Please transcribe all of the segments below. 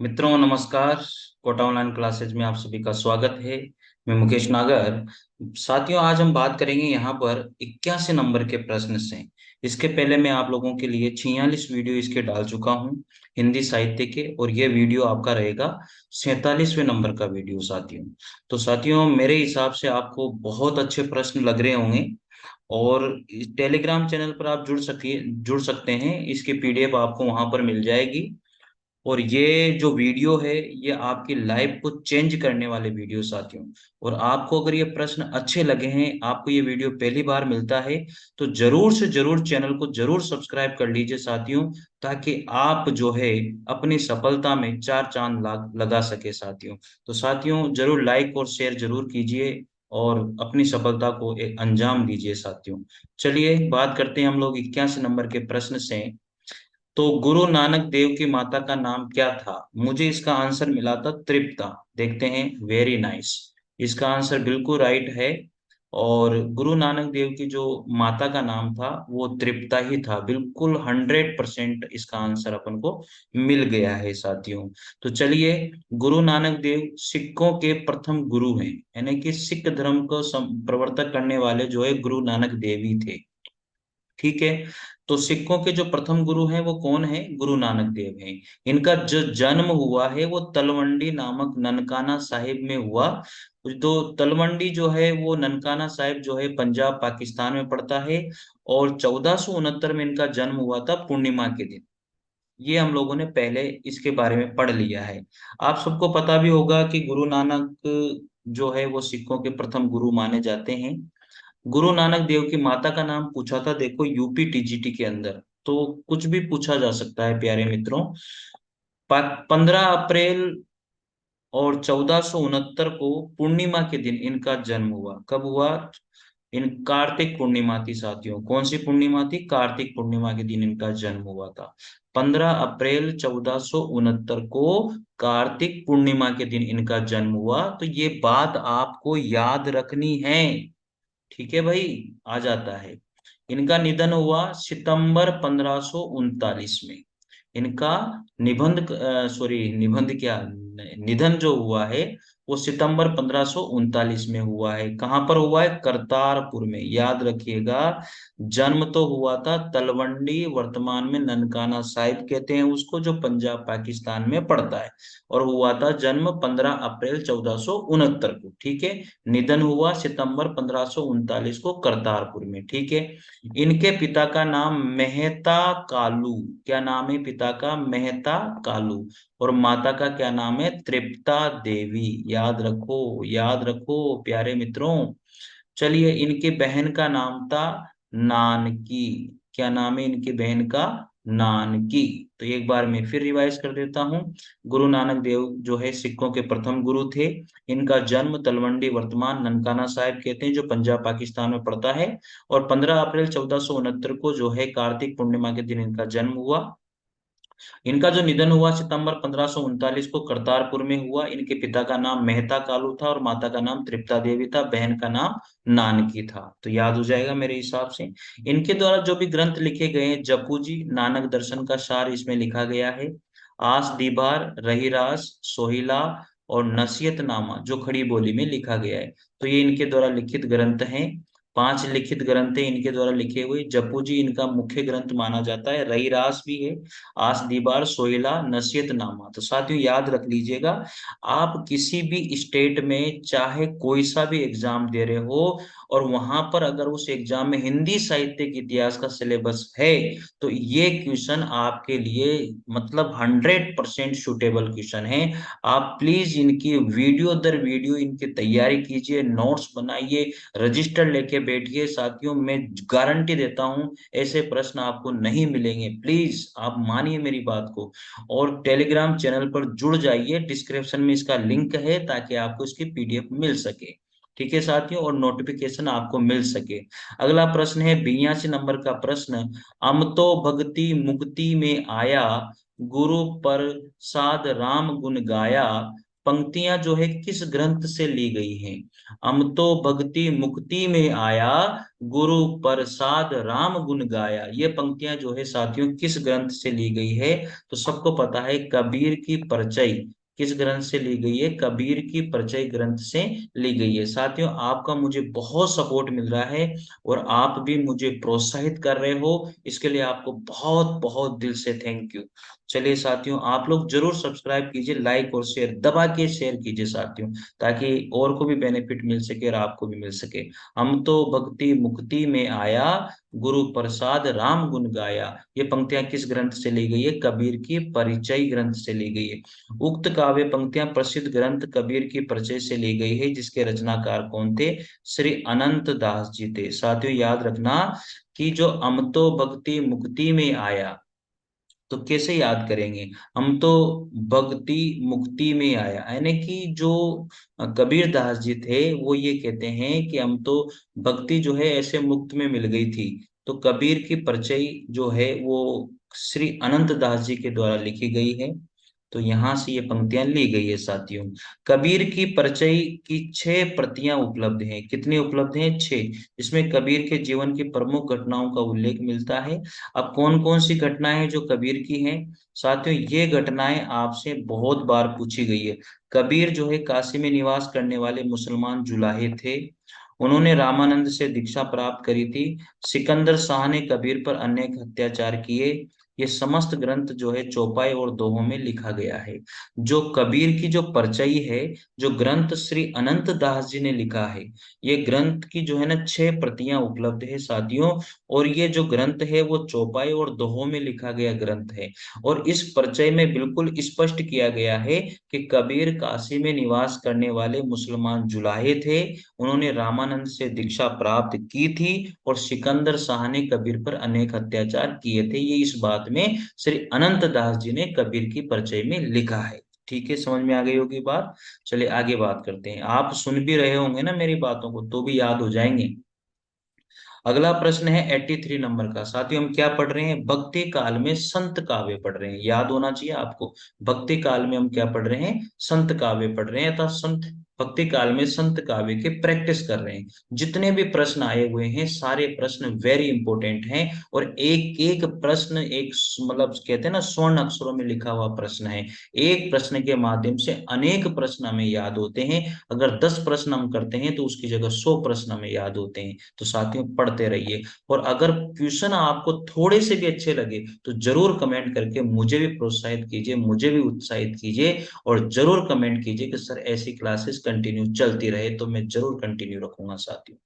मित्रों नमस्कार। Kota online classes में आप सभी का स्वागत है। मैं मुकेश नागर। साथियों, आज हम बात करेंगे यहाँ पर 81 नंबर के प्रश्न से। इसके पहले मैं आप लोगों के लिए 46 वीडियो इसके डाल चुका हूँ हिंदी साहित्य के, और ये वीडियो आपका रहेगा 47वें नंबर का वीडियो साथियों। तो साथियों, मेरे हिसाब से आपको बहुत अच्छे प्रश्न लग रहे होंगे, और टेलीग्राम चैनल पर आप जुड़ सकते हैं। इसकी पीडीएफ आपको वहां पर मिल जाएगी। और ये जो वीडियो है, ये आपकी लाइफ को चेंज करने वाले वीडियो साथियों। और आपको अगर ये प्रश्न अच्छे लगे हैं, आपको ये वीडियो पहली बार मिलता है, तो जरूर से जरूर चैनल को जरूर सब्सक्राइब कर लीजिए साथियों, ताकि आप जो है अपनी सफलता में चार चांद लगा सके साथियों। तो साथियों, जरूर लाइक और शेयर जरूर कीजिए, और अपनी सफलता को एक अंजाम दीजिए साथियों। चलिए बात करते हैं हम लोग 81 नंबर के प्रश्न से। तो गुरु नानक देव की माता का नाम क्या था? मुझे इसका आंसर मिला था तृप्ता। देखते हैं, वेरी नाइस। इसका आंसर बिल्कुल राइट है। और गुरु नानक देव की जो माता का नाम था वो तृप्ता ही था। बिल्कुल 100% इसका आंसर अपन को मिल गया है साथियों। तो चलिए, गुरु नानक देव सिखों के प्रथम गुरु हैं, यानी कि सिख धर्म को प्रवर्तक करने वाले जो है गुरु नानक देव ही थे। ठीक है। तो सिखों के जो प्रथम गुरु हैं वो कौन है? गुरु नानक देव हैं। इनका जो जन्म हुआ है वो तलवंडी नामक ननकाना साहिब में हुआ। तो तलवंडी जो है वो ननकाना साहिब जो है पंजाब पाकिस्तान में पड़ता है। और 1469 में इनका जन्म हुआ था पूर्णिमा के दिन। ये हम लोगों ने पहले इसके बारे में पढ़ लिया है। आप सबको पता भी होगा कि गुरु नानक जो है वो सिखों के प्रथम गुरु माने जाते हैं। गुरु नानक देव की माता का नाम पूछा था, देखो, यूपी टीजीटी के अंदर तो कुछ भी पूछा जा सकता है प्यारे मित्रों। 15 अप्रैल और 1469 को पूर्णिमा के दिन इनका जन्म हुआ। कब हुआ? इन कार्तिक पूर्णिमा थी साथियों। कौन सी पूर्णिमा थी? कार्तिक पूर्णिमा के दिन इनका जन्म हुआ था। 15 अप्रैल 1469 को कार्तिक पूर्णिमा के दिन इनका जन्म हुआ। तो ये बात आपको याद रखनी है। ठीक है भाई, आ जाता है। इनका निधन हुआ सितंबर 1539 में। इनका निबंध क्या, निधन जो हुआ है वो सितंबर 1539 में हुआ है। कहां पर हुआ है? करतारपुर में, याद रखिएगा। जन्म तो हुआ था तलवंडी, वर्तमान में ननकाना साहिब कहते हैं उसको, जो पंजाब पाकिस्तान में पड़ता है। और हुआ था जन्म 15 अप्रैल 1469 को। ठीक है। निधन हुआ सितंबर 1539 को करतारपुर में। ठीक है। इनके पिता का नाम मेहता कालू। क्या नाम है पिता का? मेहता कालू। और माता का क्या नाम है? तृप्ता देवी। याद रखो, याद रखो प्यारे मित्रों। चलिए, इनके बहन का नाम था नानकी। क्या नाम है इनकी बहन का? नानकी। तो एक बार मैं फिर रिवाइज कर देता हूँ। गुरु नानक देव जो है सिखों के प्रथम गुरु थे। इनका जन्म तलवंडी, वर्तमान ननकाना साहिब कहते हैं, जो पंजाब पाकिस्तान में पड़ता है। और 15 अप्रैल 1469 को जो है कार्तिक पूर्णिमा के दिन इनका जन्म हुआ। इनका जो निधन हुआ सितंबर 1539 को करतारपुर में हुआ। इनके पिता का नाम मेहता कालू था और माता का नाम तृप्ता देवी था। बहन का नाम नानकी था। तो याद हो जाएगा मेरे हिसाब से। इनके द्वारा जो भी ग्रंथ लिखे गए हैं, जपू जी, नानक दर्शन का सार इसमें लिखा गया है। आस दीबार, रहीरास, सोहिला और नसीहतनामा जो खड़ी बोली में लिखा गया है। तो ये इनके द्वारा लिखित ग्रंथ हैं। 5 लिखित ग्रंथ है इनके द्वारा लिखे हुए। जपू जी इनका मुख्य ग्रंथ माना जाता है। रहीरास भी है, आस दीवार, सोहिला, नसीहतनामा। तो साथियों याद रख लीजिएगा, आप किसी भी स्टेट में चाहे कोई सा भी एग्जाम दे रहे हो, और वहां पर अगर उस एग्जाम में हिंदी साहित्य के इतिहास का सिलेबस है, तो ये क्वेश्चन आपके लिए मतलब 100% सूटेबल क्वेश्चन है। आप प्लीज इनकी वीडियो दर वीडियो इनकी तैयारी कीजिए, नोट्स बनाइए, रजिस्टर लेके बैठिए साथियों। मैं गारंटी देता हूं ऐसे प्रश्न आपको नहीं मिलेंगे। प्लीज आप मानिए मेरी बात को। और टेलीग्राम चैनल पर जुड़ जाइए, डिस्क्रिप्शन में इसका लिंक है, ताकि आपको इसकी पीडीएफ मिल सके। ठीक है साथियों, और नोटिफिकेशन आपको मिल सके। अगला प्रश्न है 82 नंबर का प्रश्न। अमतो भक्ति मुक्ति में आया, गुरु पर साध राम गुण गाया, पंक्तियां जो है किस ग्रंथ से ली गई हैं? अमतो भक्ति मुक्ति में आया, गुरु प्रसाद राम गुण गाया। ये पंक्तियां जो है साथियों किस ग्रंथ से ली गई है? तो सबको पता है कबीर की परचय। किस ग्रंथ से ली गई है? कबीर की परचय ग्रंथ से ली गई है। साथियों, आपका मुझे बहुत सपोर्ट मिल रहा है और आप भी मुझे प्रोत्साहित कर रहे हो, इसके लिए आपको बहुत बहुत दिल से थैंक यू। चलिए साथियों, आप लोग जरूर सब्सक्राइब कीजिए, लाइक और शेयर दबा के शेयर कीजिए साथियों, ताकि और को भी बेनिफिट मिल सके और आपको भी मिल सके। हम तो भक्ति मुक्ति में आया, गुरु प्रसाद राम गुण गाया। ये पंक्तियां किस ग्रंथ से ली गई है? कबीर की परिचय ग्रंथ से ली गई है। उक्त काव्य पंक्तियां प्रसिद्ध ग्रंथ कबीर की परिचय से ली गई है, जिसके रचनाकार कौन थे? श्री अनंत दास जी थे। साथियों, याद रखना कि जो अमतो भक्ति मुक्ति में आया, तो कैसे याद करेंगे? हम तो भक्ति मुक्ति में आया, यानी कि जो कबीर दास जी थे वो ये कहते हैं कि हम तो भक्ति जो है ऐसे मुक्त में मिल गई थी। तो कबीर की परिचय जो है वो श्री अनंत दास जी के द्वारा लिखी गई है। तो यहाँ से ये पंक्तियां ली गई है साथियों। कबीर की परिचय की 6 प्रतियां उपलब्ध हैं। कितनी उपलब्ध हैं? 6। इसमें कबीर के जीवन की प्रमुख घटनाओं का उल्लेख मिलता है। अब कौन कौन सी घटनाएं हैं जो कबीर की हैं? साथियों, ये घटनाएं आपसे बहुत बार पूछी गई है। कबीर जो है काशी में निवास करने वाले मुसलमान जुलाहे थे। उन्होंने रामानंद से दीक्षा प्राप्त करी थी। सिकंदर शाह ने कबीर पर अनेक अत्याचार किए। ये समस्त ग्रंथ जो है चौपाई और दोहों में लिखा गया है। जो कबीर की जो परचई है, जो ग्रंथ श्री अनंत दास जी ने लिखा है, ये ग्रंथ की जो है ना 6 प्रतियां उपलब्ध है साथियों। और ये जो ग्रंथ है वो चौपाई और दोहों में लिखा गया ग्रंथ है। और इस परिचय में बिल्कुल स्पष्ट किया गया है कि कबीर काशी में निवास करने वाले मुसलमान जुलाहे थे। उन्होंने रामानंद से दीक्षा प्राप्त की थी और सिकंदर शाह ने कबीर पर अनेक अत्याचार किए थे। ये इस बात में श्री अनंत दास जी ने कबीर की परिचय में लिखा है। ठीक है, समझ में आ गई होगी बात। चलिए आगे बात करते हैं। आप सुन भी रहे होंगे ना मेरी बातों को, तो भी याद हो जाएंगे। अगला प्रश्न है 83 नंबर का। साथियों, हम क्या पढ़ रहे हैं? भक्ति काल में संत काव्य पढ़ रहे हैं। याद होना चाहिए आपको। भक्ति काल में हम क्या पढ़ रहे हैं? संत काव्य पढ़ रहे हैं, अर्थात संत भक्ति काल में संत काव्य की प्रैक्टिस कर रहे हैं। जितने भी प्रश्न आए हुए हैं सारे प्रश्न वेरी इंपॉर्टेंट हैं। और एक एक प्रश्न एक मतलब कहते हैं ना स्वर्ण अक्षरों में लिखा हुआ प्रश्न है। एक प्रश्न के माध्यम से अनेक प्रश्न हमें याद होते हैं। अगर 10 प्रश्न हम करते हैं तो उसकी जगह 100 प्रश्न हमें याद होते हैं। तो साथियों, पढ़ते रहिए। और अगर क्वेश्चन आपको थोड़े से भी अच्छे लगे तो जरूर कमेंट करके मुझे भी प्रोत्साहित कीजिए, मुझे भी उत्साहित कीजिए। और जरूर कमेंट कीजिए कि सर ऐसी क्लासेस कंटिन्यू चलती रहे, तो मैं जरूर कंटिन्यू रखूंगा साथियों।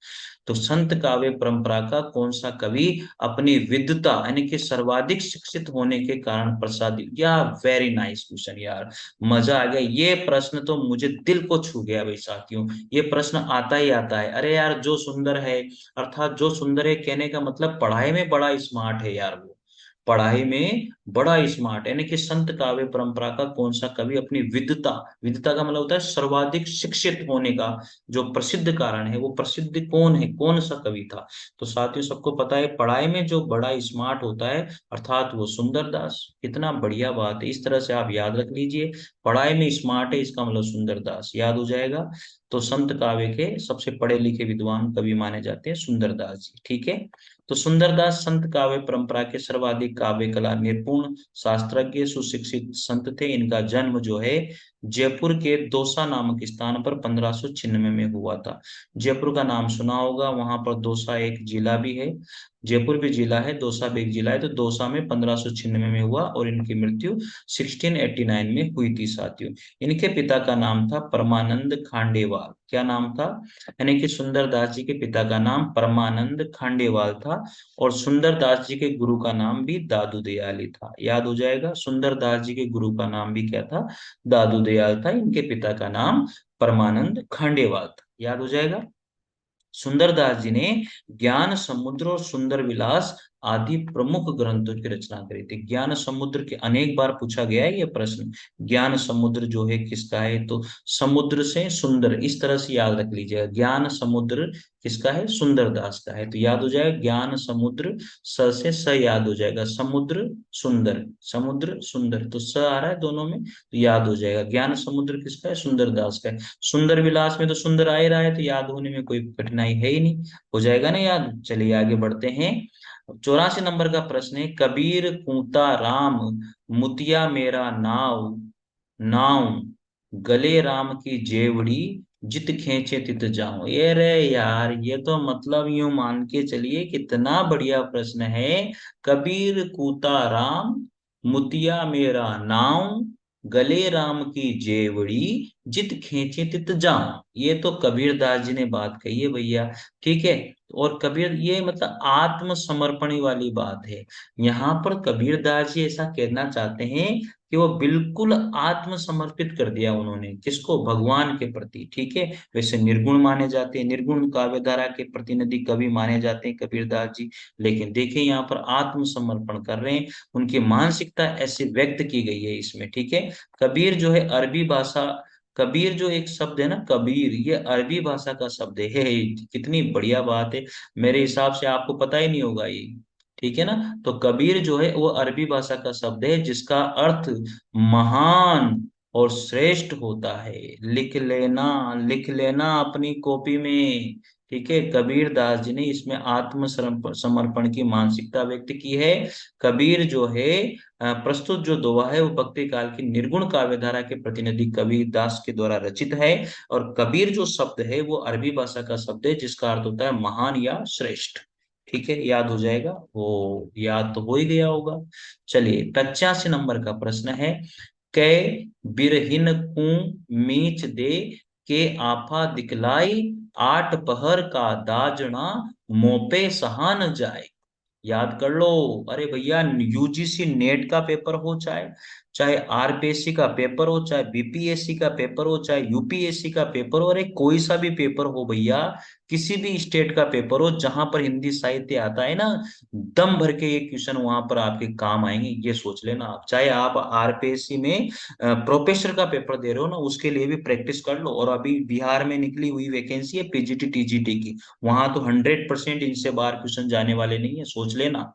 तो संत काव्य परंपरा का कौन सा कवि अपनी विद्वता यानी कि सर्वाधिक शिक्षित होने के कारण प्रसाद? या वेरी नाइस क्वेश्चन यार, मजा आ गया। ये प्रश्न तो मुझे दिल को छू गया भाई साथियों। ये प्रश्न आता ही आता है। अरे यार, जो सुंदर है, अर्थात जो सुंदर है कहने का मतलब पढ़ाई में बड़ा स्मार्ट है यार वो। पढ़ाई में बड़ा स्मार्ट, यानी कि संत काव्य परंपरा का कौन सा कवि अपनी विद्वता, विद्वता का मतलब होता है सर्वाधिक शिक्षित होने का जो प्रसिद्ध कारण है, वो प्रसिद्ध कौन है, कौन सा कवि था? तो साथियों, सबको पता है पढ़ाई में जो बड़ा स्मार्ट होता है अर्थात वो सुंदरदास। कितना बढ़िया बात है, इस तरह से आप याद रख लीजिए। पढ़ाई में स्मार्ट है इसका मतलब सुंदरदास, याद हो जाएगा। तो संत काव्य के सबसे पढ़े लिखे विद्वान कवि माने जाते हैं सुंदरदास जी। ठीक है। तो सुंदरदास संत काव्य परंपरा के सर्वाधिक काव्य कला निपुण शास्त्रज्ञ सुशिक्षित संत थे। इनका जन्म जो है जयपुर के दौसा नामक स्थान पर 1596 में हुआ था। जयपुर का नाम सुना होगा, वहां पर दौसा एक जिला भी है। जयपुर भी जिला है, दौसा भी एक जिला है। तो दौसा में 1596 में हुआ और इनकी मृत्यु 1689 में हुई थी साथियों। इनके पिता का नाम था परमानंद खांडेवाल। क्या नाम था? यानी कि सुंदरदास जी के पिता का नाम परमानंद खांडेवाल था। और सुंदरदास जी के गुरु का नाम भी दादू दयाल ही था। याद हो जाएगा, सुंदरदास जी के गुरु का नाम भी क्या था? दादू दयाल था। इनके पिता का नाम परमानंद खांडेवाल था। याद हो जाएगा। सुंदरदास जी ने ज्ञान समुद्र और सुंदर विलास आदि प्रमुख ग्रंथों की रचना करी थी। ज्ञान समुद्र के अनेक बार पूछा गया है ये प्रश्न। ज्ञान समुद्र जो है किसका है, तो समुद्र से सुंदर, इस तरह से याद रख लीजिएगा। ज्ञान समुद्र किसका है, सुंदरदास का है। तो याद हो जाएगा ज्ञान समुद्र, स से स याद हो जाएगा, समुद्र सुंदर, समुद्र सुंदर, तो स आ रहा है दोनों में, तो याद हो जाएगा। ज्ञान समुद्र किसका है, सुंदरदास का है। सुंदर विलास में तो सुंदर आ ही रहा है, तो याद होने में कोई कठिनाई है ही नहीं, हो जाएगा ना याद। चलिए आगे बढ़ते हैं। 84 नंबर का प्रश्न है, कबीर कूता राम मुतिया मेरा नाव, नाव गले राम की जेवड़ी, जित खींचे तित जाऊं। ये रे यार, ये तो मतलब यूं मान के चलिए कितना बढ़िया प्रश्न है। कबीर कूता राम मुतिया मेरा नाव, गले राम की जेवड़ी, जित खींचे तित जाऊं। ये तो कबीर दास जी ने बात कही है भैया, ठीक है। और कबीर, ये मतलब आत्मसमर्पण वाली बात है। यहाँ पर कबीर दास जी ऐसा कहना चाहते हैं कि वो बिल्कुल आत्मसमर्पित कर दिया उन्होंने, किसको, भगवान के प्रति, ठीक है। वैसे निर्गुण माने जाते हैं, निर्गुण काव्यधारा के प्रतिनिधि कवि माने जाते हैं कबीर दास जी, लेकिन देखिए यहाँ पर आत्मसमर्पण कर रहे हैं, उनकी मानसिकता ऐसे व्यक्त की गई है इसमें, ठीक है। कबीर जो है अरबी भाषा, कबीर जो एक शब्द है ना कबीर, ये अरबी भाषा का शब्द है। कितनी बढ़िया बात है, मेरे हिसाब से आपको पता ही नहीं होगा ये, ठीक है ना। तो कबीर जो है वो अरबी भाषा का शब्द है, जिसका अर्थ महान और श्रेष्ठ होता है। लिख लेना, लिख लेना अपनी कॉपी में, ठीक है। कबीर दास जी ने इसमें आत्म समर्पण की मानसिकता व्यक्त की है। कबीर जो है, प्रस्तुत जो दोहा है वो भक्ति काल की निर्गुण काव्यधारा के प्रतिनिधि कबीर दास के द्वारा रचित है। और कबीर जो शब्द है वो अरबी भाषा का शब्द है, जिसका अर्थ होता है महान या श्रेष्ठ, ठीक है। याद हो जाएगा, वो याद तो हो ही गया होगा। चलिए 85 नंबर का प्रश्न है, कै बिरहिन कु मीच दे, के आफा दिखलाई, आठ पहर का दाजना, मोपे सहा न जाए। याद कर लो। अरे भैया, यूजीसी नेट का पेपर हो, चाहे चाहे आरपीएससी का पेपर हो, चाहे बीपीएससी का पेपर हो, चाहे यूपीएससी का पेपर हो, अरे कोई सा भी पेपर हो भैया, किसी भी स्टेट का पेपर हो जहां पर हिंदी साहित्य आता है ना, दम भर के ये क्वेश्चन वहां पर आपके काम आएंगे, ये सोच लेना आप। चाहे आप आरपीएससी में प्रोफेसर का पेपर दे रहे हो ना, उसके लिए भी प्रैक्टिस कर लो। और अभी बिहार में निकली हुई वैकेंसी है पीजीटी टीजीटी की, वहां तो 100% इनसे बाहर क्वेश्चन जाने वाले नहीं है, सोच लेना।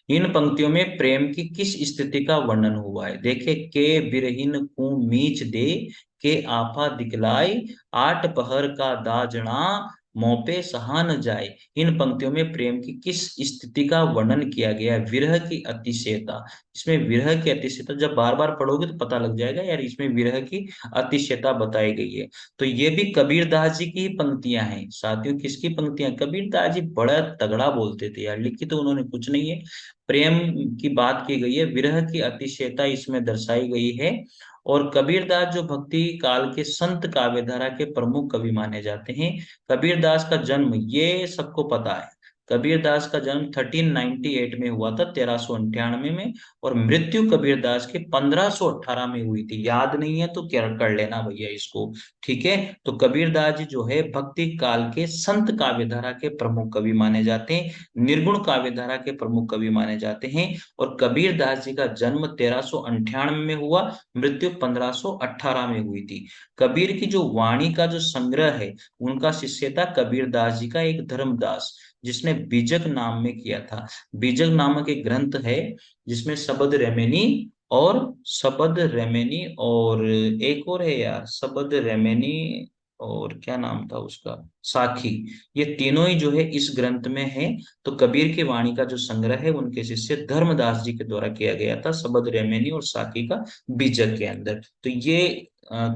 इन पंक्तियों में प्रेम की किस स्थिति का वर्णन हुआ है, देखे, के बिरहिन को मीच दे, के आफा दिखलाई, आठ पहर का दाजना, मोपे सहा न जाए। इन पंक्तियों में प्रेम की किस स्थिति का वर्णन किया गया है, विरह की अतिशयता। इसमें विरह की अतिशयता जब बार बार पढ़ोगे तो पता लग जाएगा यार, इसमें विरह की अतिशयता बताई गई है। तो ये भी कबीर दास जी की ही पंक्तियां हैं साथियों। किसकी पंक्तियां, कबीर दास जी बड़ा तगड़ा बोलते थे यार, लिखी तो उन्होंने कुछ नहीं है। प्रेम की बात की गई है, विरह की अतिशयता इसमें दर्शाई गई है। और कबीरदास जो भक्ति काल के संत काव्यधारा के प्रमुख कवि माने जाते हैं। कबीरदास का जन्म, ये सबको पता है, कबीरदास का जन्म 1398 में हुआ था, 1398 में। और मृत्यु कबीरदास के 1518 में हुई थी। याद नहीं है तो क्या कर लेना भैया इसको, ठीक है। तो कबीरदास जी जो है भक्ति काल के संत काव्यधारा के प्रमुख कवि माने जाते हैं, निर्गुण काव्यधारा के प्रमुख कवि माने जाते हैं। और कबीर दास जी का जन्म 1398 में हुआ, मृत्यु 1518 में हुई थी। कबीर की जो वाणी का जो संग्रह है, उनका शिष्य था कबीर दास जी का एक धर्मदास, जिसने बीजक नाम में किया था। बीजक नामक एक ग्रंथ है, जिसमें शबद रेमेनी, और शबद रेमेनी और एक और है यार, शबद रेमेनी और क्या नाम था उसका, साखी, ये तीनों ही जो है इस ग्रंथ में है। तो कबीर की वाणी का जो संग्रह है उनके शिष्य धर्मदास जी के द्वारा किया गया था, शबद रेमेनी और साखी का, बीजक के अंदर। तो ये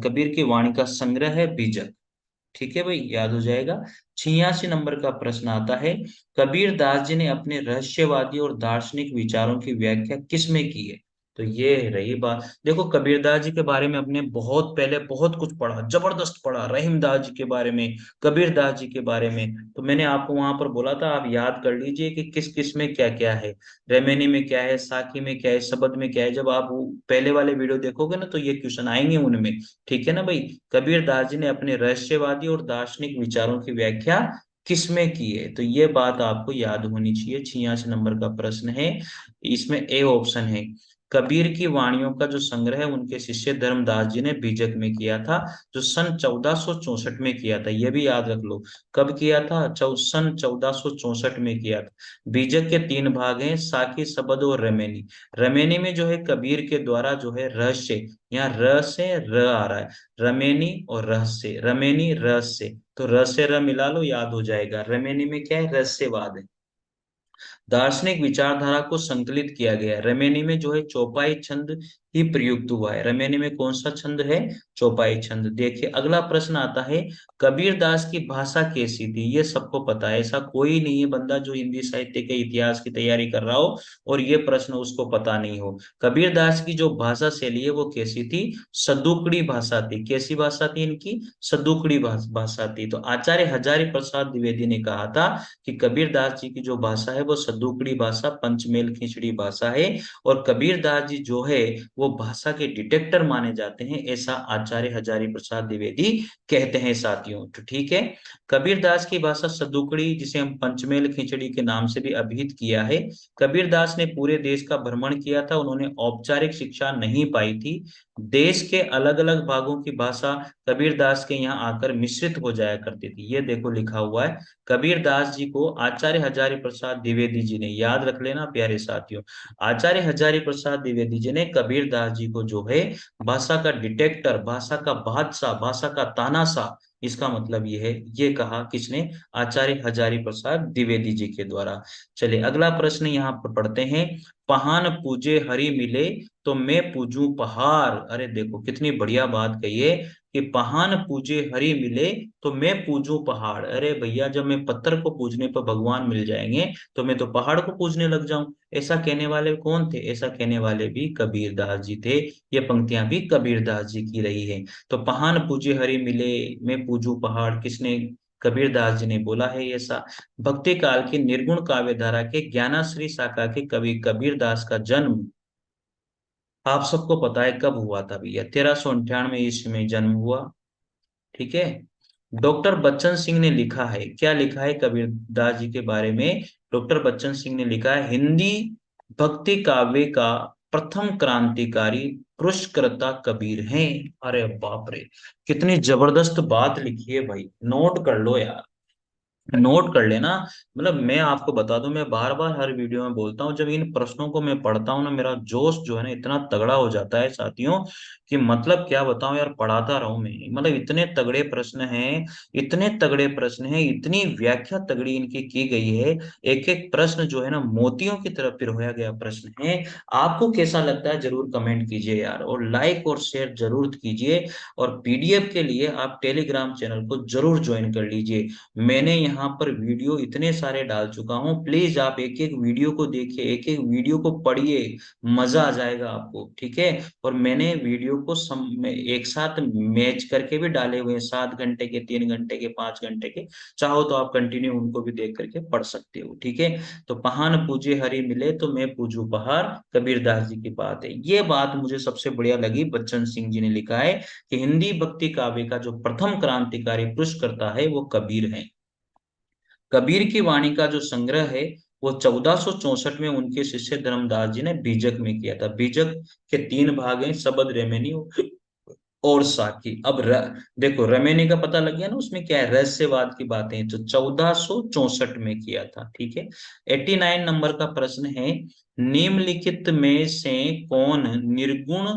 कबीर की वाणी का संग्रह है बीजक, ठीक है भाई, याद हो जाएगा। 86 नंबर का प्रश्न आता है, कबीर दास जी ने अपने रहस्यवादी और दार्शनिक विचारों की व्याख्या किस में की है। तो ये रही बात। देखो कबीरदास जी के बारे में अपने बहुत पहले बहुत कुछ पढ़ा, जबरदस्त पढ़ा, रहीमदास जी के बारे में, कबीरदास जी के बारे में। तो मैंने आपको वहां पर बोला था, आप याद कर लीजिए कि किस किस में क्या क्या है, रेमेनी में क्या है, साखी में क्या है, शबद में क्या है। जब आप वो पहले वाले वीडियो देखोगे ना, तो ये क्वेश्चन आएंगे उनमें, ठीक है ना भाई। कबीर दास जी ने अपने रहस्यवादी और दार्शनिक विचारों की व्याख्या किसमें की है? तो ये बात आपको याद होनी चाहिए। 86 नंबर का प्रश्न है, इसमें ए ऑप्शन है। कबीर की वाणियों का जो संग्रह है उनके शिष्य धर्मदास जी ने बीजक में किया था, जो सन 1464 में किया था। ये भी याद रख लो, कब किया था? सन 1464 में किया था। बीजक के तीन भाग हैं, साकी, शबद और रमेनी। रमेनी में जो है कबीर के द्वारा जो है रहस्य, यहाँ र से र आ रहा है, रमेनी और रहस्य, रमेनी रहस्य, तो र से र मिला लो, याद हो जाएगा। रमेनी में क्या है? रहस्यवाद है। दार्शनिक विचारधारा को संकलित किया गया है। रमेनी में जो है चौपाई छंद ही प्रयुक्त हुआ है। रमेनी में कौन सा छंद है? चौपाई छंद। देखिए अगला प्रश्न आता है, कबीर दास की भाषा कैसी थी? ये सबको पता है, ऐसा कोई नहीं है बंदा जो हिंदी साहित्य के इतिहास की तैयारी कर रहा हो और ये प्रश्न उसको पता नहीं हो। कबीर दास की जो भाषा शैली है वो कैसी थी? सदुकड़ी भाषा थी। कैसी भाषा थी इनकी? सदुकड़ी भाषा थी। तो आचार्य हजारी प्रसाद द्विवेदी ने कहा था कि कबीर दास जी की जो भाषा है वो सदुकड़ी भाषा, पंचमेल खिचड़ी भाषा है। और कबीर दास जी जो है वो भाषा के डिटेक्टर माने जाते हैं, ऐसा आचार्य हजारी प्रसाद द्विवेदी कहते हैं साथियों। तो ठीक है, कबीर दास की भाषा सदुकड़ी, जिसे हम पंचमेल खिचड़ी के नाम से भी अभिहित किया है। कबीर दास ने पूरे देश का भ्रमण किया था, उन्होंने औपचारिक शिक्षा नहीं पाई थी। देश के अलग अलग भागों की भाषा कबीर दास के यहाँ आकर मिश्रित हो जाया करती थी। ये देखो लिखा हुआ है, कबीर दास जी को आचार्य हजारी प्रसाद द्विवेदी जी ने, याद रख लेना प्यारे साथियों, आचार्य हजारी प्रसाद द्विवेदी जी ने कबीर दास जी को जो है भाषा का डिटेक्टर, भाषा का बादशाह, भाषा का तानाशाह, इसका मतलब ये है, ये कहा किसने? आचार्य हजारी प्रसाद द्विवेदी जी के द्वारा। चलिए अगला प्रश्न यहाँ पर पढ़ते हैं, पहान पूजे हरि मिले तो मैं पूजूं पहाड़। अरे देखो कितनी बढ़िया बात कही है कि पहान पूजे हरि मिले तो मैं पूजूं पहाड़। अरे भैया जब मैं पत्थर को पूजने पर भगवान मिल जाएंगे तो मैं तो पहाड़ को पूजने लग जाऊं। ऐसा कहने वाले कौन थे? ऐसा कहने वाले भी कबीर दास जी थे। ये पंक्तियां भी कबीर दास जी की रही है। तो पहान पूजे हरि मिले, मैं पूजूं पहाड़, किसने? कबीर दास जी ने बोला है ऐसा। भक्ति काल की निर्गुण काव्य धारा के ज्ञानाश्री शाखा के कवि कबीर दास का जन्म आप सबको पता है कब हुआ था भैया? 1398 ईस्वी में जन्म हुआ। ठीक है। डॉक्टर बच्चन सिंह ने लिखा है, क्या लिखा है कबीरदास जी के बारे में? डॉक्टर बच्चन सिंह ने लिखा है, हिंदी भक्ति काव्य का प्रथम क्रांतिकारी पुरस्कृता कबीर हैं। अरे बाप रे, कितनी जबरदस्त बात लिखी है भाई, नोट कर लो यार, नोट कर लेना। मतलब मैं आपको बता दूं, मैं बार बार हर वीडियो में बोलता हूँ, जब इन प्रश्नों को मैं पढ़ता हूँ ना, मेरा जोश जो है ना इतना तगड़ा हो जाता है साथियों, कि मतलब क्या बताऊं यार, पढ़ाता रहूं मैं। मतलब इतने तगड़े प्रश्न हैं, इतने तगड़े प्रश्न हैं, इतनी व्याख्या तगड़ी इनकी की गई है। एक एक प्रश्न जो है ना मोतियों की तरह पिरोया गया प्रश्न है। आपको कैसा लगता है जरूर कमेंट कीजिए यार, और लाइक और शेयर जरूर कीजिए। और पीडीएफ के लिए आप टेलीग्राम चैनल को जरूर ज्वाइन कर लीजिए। मैंने यहाँ पर वीडियो इतने सारे डाल चुका हूँ, प्लीज आप एक एक वीडियो को देखिए, एक एक वीडियो को पढ़िए, मजा आ जाएगा आपको। ठीक है। और मैंने वीडियो को एक साथ मैच करके भी डाले हुए हैं, 7 घंटे के, 3 घंटे के, 5 घंटे के। चाहो तो आप कंटिन्यू उनको भी देख करके पढ़ सकते हो। ठीक है। तो पहान पूजे हरि मिले तो मैं पूजू पहाड़, कबीर दास जी की बात है। ये बात मुझे सबसे बढ़िया लगी, बच्चन सिंह जी ने लिखा है कि हिंदी भक्ति काव्य का जो प्रथम क्रांतिकारी पुरुष करता है वो कबीर है। कबीर की वाणी का जो संग्रह है वो 1464 में उनके शिष्य धर्मदास जी ने बीजक में किया था। बीजक के तीन भाग हैं, शबद, रेमेनी और साकी। अब देखो रमेनी का पता लग गया ना, उसमें क्या है, रहस्यवाद की बातें, तो 1464 में किया था। ठीक है। 89 नंबर का प्रश्न है, निम्नलिखित में से कौन निर्गुण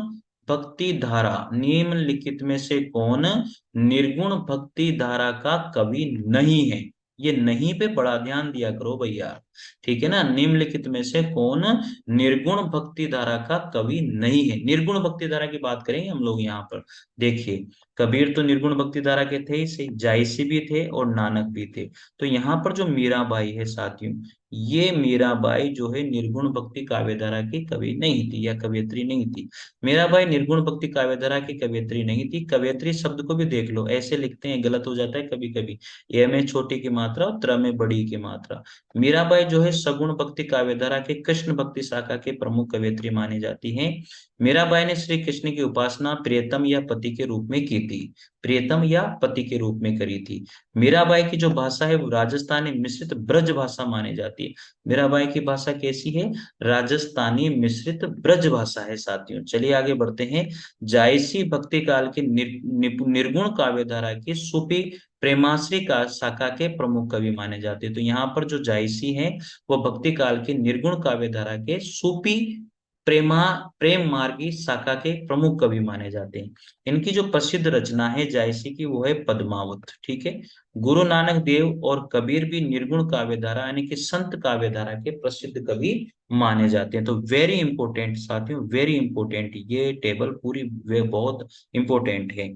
भक्ति धारा, निम्नलिखित में से कौन निर्गुण भक्ति धारा का कवि नहीं है? ये नहीं पे बड़ा ध्यान दिया करो भैया। ठीक है ना, निम्नलिखित में से कौन निर्गुण भक्ति धारा का कवि नहीं है? निर्गुण भक्ति धारा की बात करेंगे हम लोग यहाँ पर। देखिए कबीर तो निर्गुण भक्ति धारा के थे ही सही, जायसी भी थे और नानक भी थे। तो यहाँ पर जो मीराबाई है साथियों, ये मीराबाई जो है निर्गुण भक्ति काव्यधारा की कवि नहीं थी या कवियत्री नहीं थी। मीराबाई निर्गुण भक्ति काव्यधारा की कवियत्री नहीं थी। कवियत्री शब्द को भी देख लो, ऐसे लिखते हैं, गलत हो जाता है कभी कभी, य में छोटी की मात्रा और त्र में बड़ी की मात्रा। मीराबाई जो है सगुण भक्ति काव्यधारा के कृष्ण भक्ति शाखा के प्रमुख कवियत्री मानी जाती हैं। मीराबाई ने श्री कृष्ण की उपासना प्रियतम या पति के रूप में की थी। प्रियतम या पति के रूप में करी थी। मीराबाई की जो भाषा है वो राजस्थानी मिश्रित ब्रज भाषा मानी जाती है। मीराबाई की भाषा कैसी है? राजस्थानी मिश्रित ब्रज भाषा है साथियों। चलिए आगे बढ़ते हैं। जायसी भक्ति काल की निर्गुण काव्य धारा की सूफी प्रेमाश्री का शाखा के प्रमुख कवि माने जाते हैं। तो यहाँ पर जो जायसी है वो भक्ति काल की निर्गुण काव्य धारा के सूफी प्रेमा प्रेम मार्गी शाखा के प्रमुख कवि माने जाते हैं। इनकी जो प्रसिद्ध रचना है जायसी की वो है पद्मावत। ठीक है। गुरु नानक देव और कबीर भी निर्गुण काव्य धारा यानी कि संत काव्य धारा के प्रसिद्ध कवि माने जाते हैं। तो वेरी इंपोर्टेंट साथियों, वेरी इंपोर्टेंट, ये टेबल पूरी वे बहुत इंपोर्टेंट है।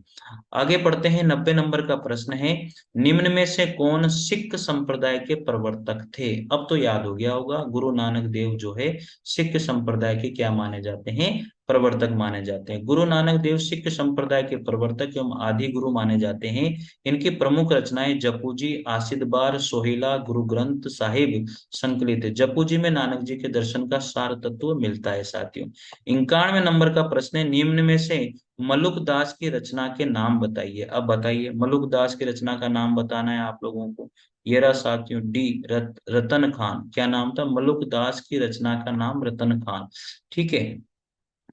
आगे पढ़ते हैं। 90 नंबर का प्रश्न है, निम्न में से कौन सिख संप्रदाय के प्रवर्तक थे? अब तो याद हो गया होगा, गुरु नानक देव जो है सिख संप्रदाय के क्या माने जाते हैं? प्रवर्तक माने जाते हैं। गुरु नानक देव सिख संप्रदाय के प्रवर्तक एवं आदि गुरु माने जाते हैं। इनकी प्रमुख रचनाएं जपू जी, आसिदबार, सोहेला, गुरु ग्रंथ साहिब संकलित है। जपू जी में नानक जी के दर्शन का सार तत्व मिलता है साथियों। 91 नंबर का प्रश्न है, निम्न में से मलुक दास की रचना के नाम बताइए। अब बताइए, मलुक दास की रचना का नाम बताना है आप लोगों को। ये रहा साथियों डी, रतन खान। क्या नाम था? मलुक दास की रचना का नाम रतन खान। ठीक है।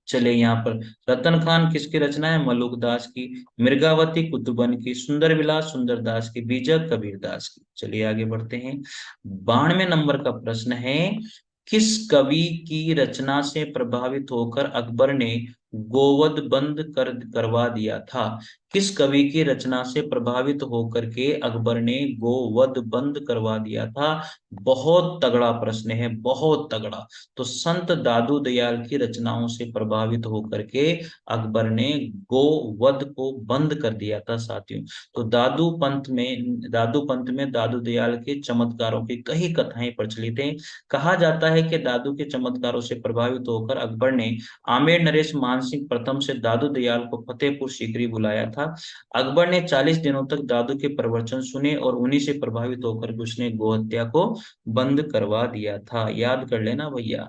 चले यहाँ पर, रतन खान किसकी रचना है? मलुक दास की। मृगावती कुतुबन की, सुंदर विलास सुंदर दास की, बीजक कबीर दास की। चलिए आगे बढ़ते हैं। 92 नंबर का प्रश्न है, किस कवि की रचना से प्रभावित होकर अकबर ने गोवध बंद करवा दिया था? किस कवि की रचना से प्रभावित होकर के अकबर ने गोवध बंद करवा दिया था? बहुत तगड़ा प्रश्न है, बहुत तगड़ा। तो संत दादू दयाल की रचनाओं से प्रभावित होकर के अकबर ने गोवध को बंद कर दिया था साथियों। तो दादू पंथ में दादू दयाल के चमत्कारों की कई कथाएं प्रचलित हैं। कहा जाता है कि दादू के चमत्कारों से प्रभावित होकर अकबर ने आमेर नरेश मानसिंह प्रथम से दादू दयाल को फतेहपुर सीकरी बुलाया था। अकबर ने 40 दिनों तक दादू के प्रवचन सुने और उन्हीं से प्रभावित होकर उसने गोहत्या को बंद करवा दिया था। याद कर लेना भैया।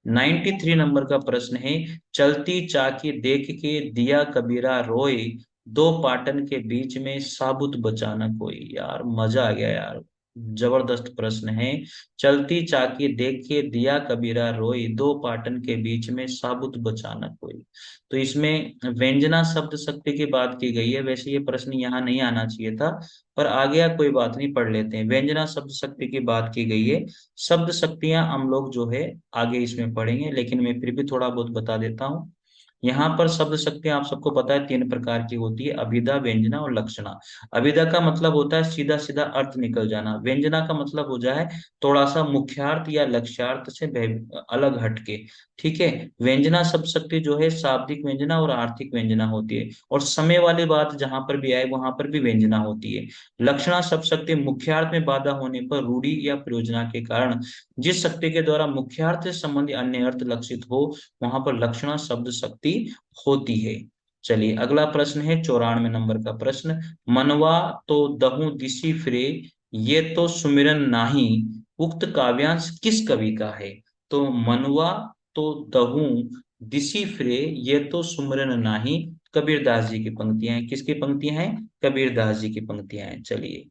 93 नंबर का प्रश्न है, चलती चाकी देख के दिया कबीरा रोए, दो पाटन के बीच में साबुत बचाना कोई। यार मजा आ गया यार, जबरदस्त प्रश्न है। चलती चाकी देख के दिया कबीरा रोई, दो पाटन के बीच में साबुत बचाना कोई। तो इसमें व्यंजना शब्द शक्ति की बात की गई है। वैसे ये प्रश्न यहाँ नहीं आना चाहिए था, पर आ गया, कोई बात नहीं, पढ़ लेते हैं। व्यंजना शब्द शक्ति की बात की गई है। शब्द शक्तियां हम लोग जो है आगे इसमें पढ़ेंगे, लेकिन मैं फिर भी थोड़ा बहुत बता देता हूँ। यहाँ पर शब्द शक्तियां आप सबको पता है 3 प्रकार की होती है, अभिधा, व्यंजना और लक्षणा। अभिधा का मतलब होता है सीधा सीधा अर्थ निकल जाना। व्यंजना का मतलब हो जाए थोड़ा सा मुख्यार्थ या लक्ष्यार्थ से अलग हटके। ठीक है। व्यंजना शब्द शक्ति जो है शाब्दिक व्यंजना और आर्थिक व्यंजना होती है, और समय वाली बात जहां पर भी आए वहां पर भी व्यंजना होती है। लक्षणा शब्द शक्ति मुख्यार्थ में बाधा होने पर रूढ़ि या प्रयोजना के कारण जिस शक्ति के द्वारा मुख्यार्थ से संबंधित अन्य अर्थ लक्षित हो वहां पर लक्षणा शब्द शक्ति होती है। चलिए अगला प्रश्न है 94 नंबर का प्रश्न, मनवा तो दहु दिशि फिरे, ये तो सुमिरन नाही, उक्त काव्यांश किस कवि का है? तो मनवा तो दहु दिशि फिरे, ये तो सुमिरन नाही, कबीरदास जी की पंक्तियां हैं। किसकी पंक्तियां हैं? कबीरदास जी की पंक्तियां हैं। चलिए,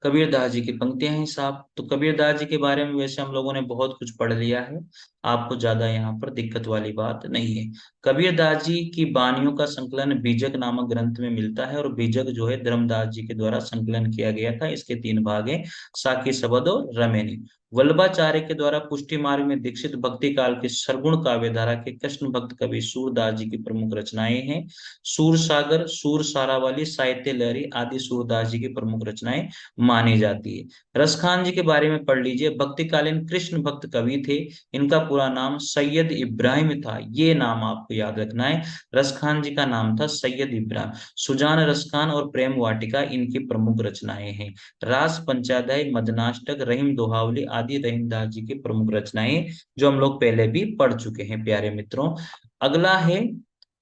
कबीरदास जी की पंक्तियां हैं साहब। तो कबीरदास जी के बारे में वैसे हम लोगों ने बहुत कुछ पढ़ लिया है, आपको ज्यादा यहाँ पर दिक्कत वाली बात नहीं है। कबीरदास जी की बानियों का संकलन बीजक नामक ग्रंथ में मिलता है, और बीजक जो है धर्मदास जी के द्वारा संकलन किया गया था। इसके 3 भाग हैं, साकी, शबद और रमेनी। वल्लभाचार्य के द्वारा पुष्टि मार्ग में दीक्षित भक्ति काल के सरगुण काव्य धारा के कृष्ण भक्त कवि सूरदास जी की प्रमुख रचनाएं हैं। सूर सागर, सूर सारावली, साहित्य लहरी आदि सूरदास जी की प्रमुख रचनाएं मानी जाती है। रसखान जी के बारे में पढ़ लीजिए। भक्तिकालीन कृष्ण भक्त कवि थे। इनका पूरा नाम सैयद इब्राहिम था, ये नाम आपको याद रखना है। रसखान जी का नाम था सैयद इब्राहिम। सुजान रसखान और प्रेम वाटिका इनकी प्रमुख रचनाएं हैं। रास पंचाध्याय, मदनाष्टक, रहीम दोहावली आदि रहीमदास जी की प्रमुख रचनाएं, जो हम लोग पहले भी पढ़ चुके हैं प्यारे मित्रों। अगला है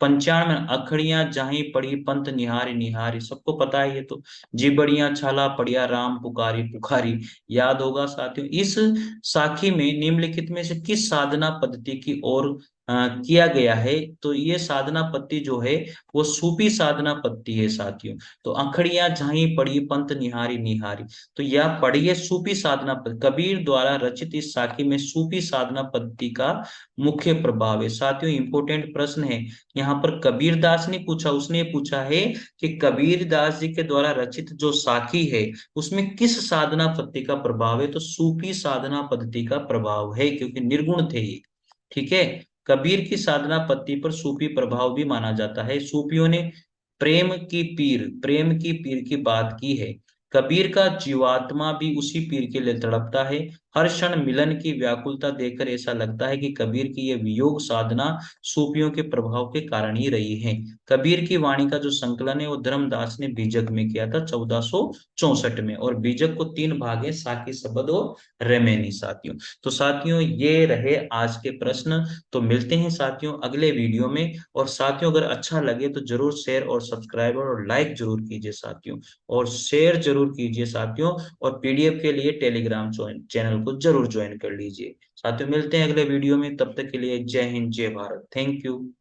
95, अखड़ियां जाही पढ़ी पंथ निहारी निहारी। सबको पता है ये तो, जी बढ़िया छाला पढ़िया राम पुकारी पुकारी। याद होगा साथियों। इस साखी में निम्नलिखित में से किस साधना पद्धति की ओर किया गया है। तो ये साधना पत्ती जो है वो सूफी साधना पत्ती है साथियों। तो अखड़ियां झाई पड़ी पंथ निहारी निहारी, तो यह पढ़िए सूफी साधना पत्ती, कबीर द्वारा रचित इस साखी में सूफी साधना पत्ती का मुख्य प्रभाव है। साथियों इंपॉर्टेंट प्रश्न है यहाँ पर, कबीर दास ने पूछा, उसने पूछा है कि कबीर दास जी के द्वारा रचित जो साखी है उसमें किस साधना पद्धति का प्रभाव है, तो सूफी साधना पद्धति का प्रभाव है, क्योंकि निर्गुण थे ये। ठीक है। कबीर की साधना पद्धति पर सूफी प्रभाव भी माना जाता है। सूफियों ने प्रेम की पीर की बात की है। कबीर का जीवात्मा भी उसी पीर के लिए तड़पता है। हर क्षण मिलन की व्याकुलता देखकर ऐसा लगता है कि कबीर की यह वियोग साधना सूफियों के प्रभाव के कारण ही रही है। कबीर की वाणी का जो संकलन है वो धर्मदास ने बीजक में किया था 1464 में, और बीजक को 3 भाग है, साकी, शबद और रेमेनी साथियों। तो साथियों ये रहे आज के प्रश्न। तो मिलते हैं साथियों अगले वीडियो में। और साथियों अगर अच्छा लगे तो जरूर शेयर और सब्सक्राइब और लाइक जरूर कीजिए साथियों, और शेयर जरूर कीजिए साथियों। और पीडीएफ के लिए टेलीग्राम चैनल को जरूर ज्वाइन कर लीजिए साथियों। मिलते हैं अगले वीडियो में, तब तक के लिए जय हिंद जय भारत, थैंक यू।